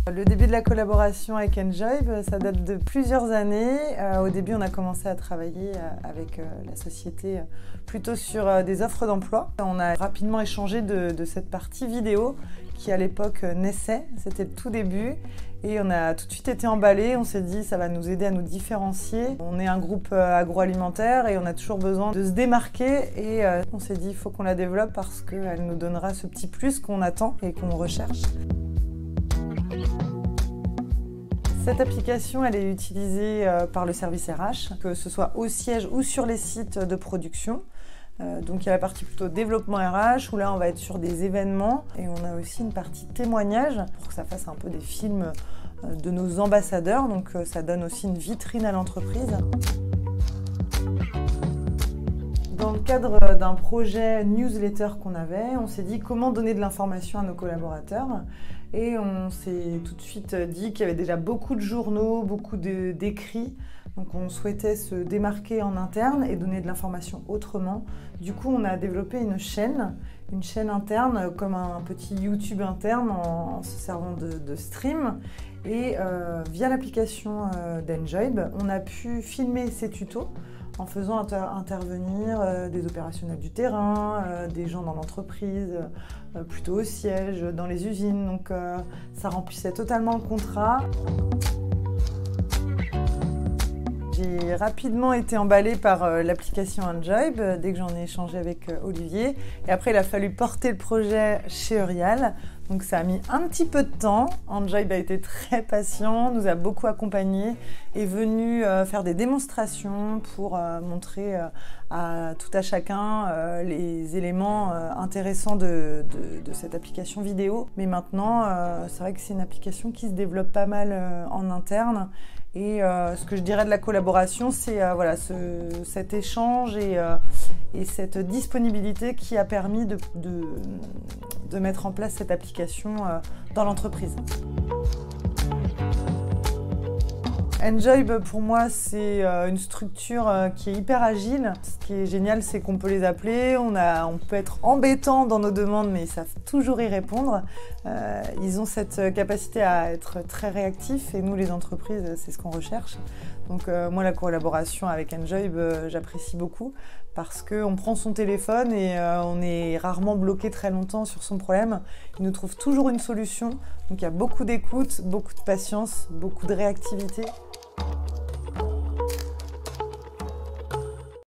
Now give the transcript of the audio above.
Le début de la collaboration avec Enjoyb, ça date de plusieurs années. Au début, on a commencé à travailler avec la société plutôt sur des offres d'emploi. On a rapidement échangé de cette partie vidéo qui à l'époque naissait, c'était le tout début. Et on a tout de suite été emballés, on s'est dit ça va nous aider à nous différencier. On est un groupe agroalimentaire et on a toujours besoin de se démarquer et on s'est dit il faut qu'on la développe parce qu'elle nous donnera ce petit plus qu'on attend et qu'on recherche. Cette application, elle est utilisée par le service RH, que ce soit au siège ou sur les sites de production. Donc il y a la partie plutôt développement RH, où là on va être sur des événements. Et on a aussi une partie témoignage, pour que ça fasse un peu des films de nos ambassadeurs. Donc ça donne aussi une vitrine à l'entreprise. Dans le cadre d'un projet newsletter qu'on avait, on s'est dit comment donner de l'information à nos collaborateurs. Et on s'est tout de suite dit qu'il y avait déjà beaucoup de journaux, beaucoup d'écrits. Donc on souhaitait se démarquer en interne et donner de l'information autrement. Du coup, on a développé une chaîne interne comme un petit YouTube interne en se servant de stream. Et via l'application d'Enjoyb, on a pu filmer ces tutos en faisant intervenir des opérationnels du terrain, des gens dans l'entreprise, plutôt au siège, dans les usines. Donc ça remplissait totalement le contrat. J'ai rapidement été emballée par l'application Enjoyb dès que j'en ai échangé avec Olivier. Et après, il a fallu porter le projet chez Eurial. Donc ça a mis un petit peu de temps. Enjoyb a été très patient, nous a beaucoup accompagnés, est venu faire des démonstrations pour montrer à tout à chacun les éléments intéressants de cette application vidéo. Mais maintenant, c'est vrai que c'est une application qui se développe pas mal en interne. Et ce que je dirais de la collaboration, c'est voilà, cet échange et cette disponibilité qui a permis de mettre en place cette application dans l'entreprise. Enjoyb, pour moi, c'est une structure qui est hyper agile. Ce qui est génial, c'est qu'on peut les appeler, on peut être embêtant dans nos demandes, mais ils savent toujours y répondre. Ils ont cette capacité à être très réactifs et nous, les entreprises, c'est ce qu'on recherche. Donc moi, la collaboration avec Enjoyb, j'apprécie beaucoup parce qu'on prend son téléphone et on est rarement bloqué très longtemps sur son problème. Ils nous trouvent toujours une solution. Donc il y a beaucoup d'écoute, beaucoup de patience, beaucoup de réactivité.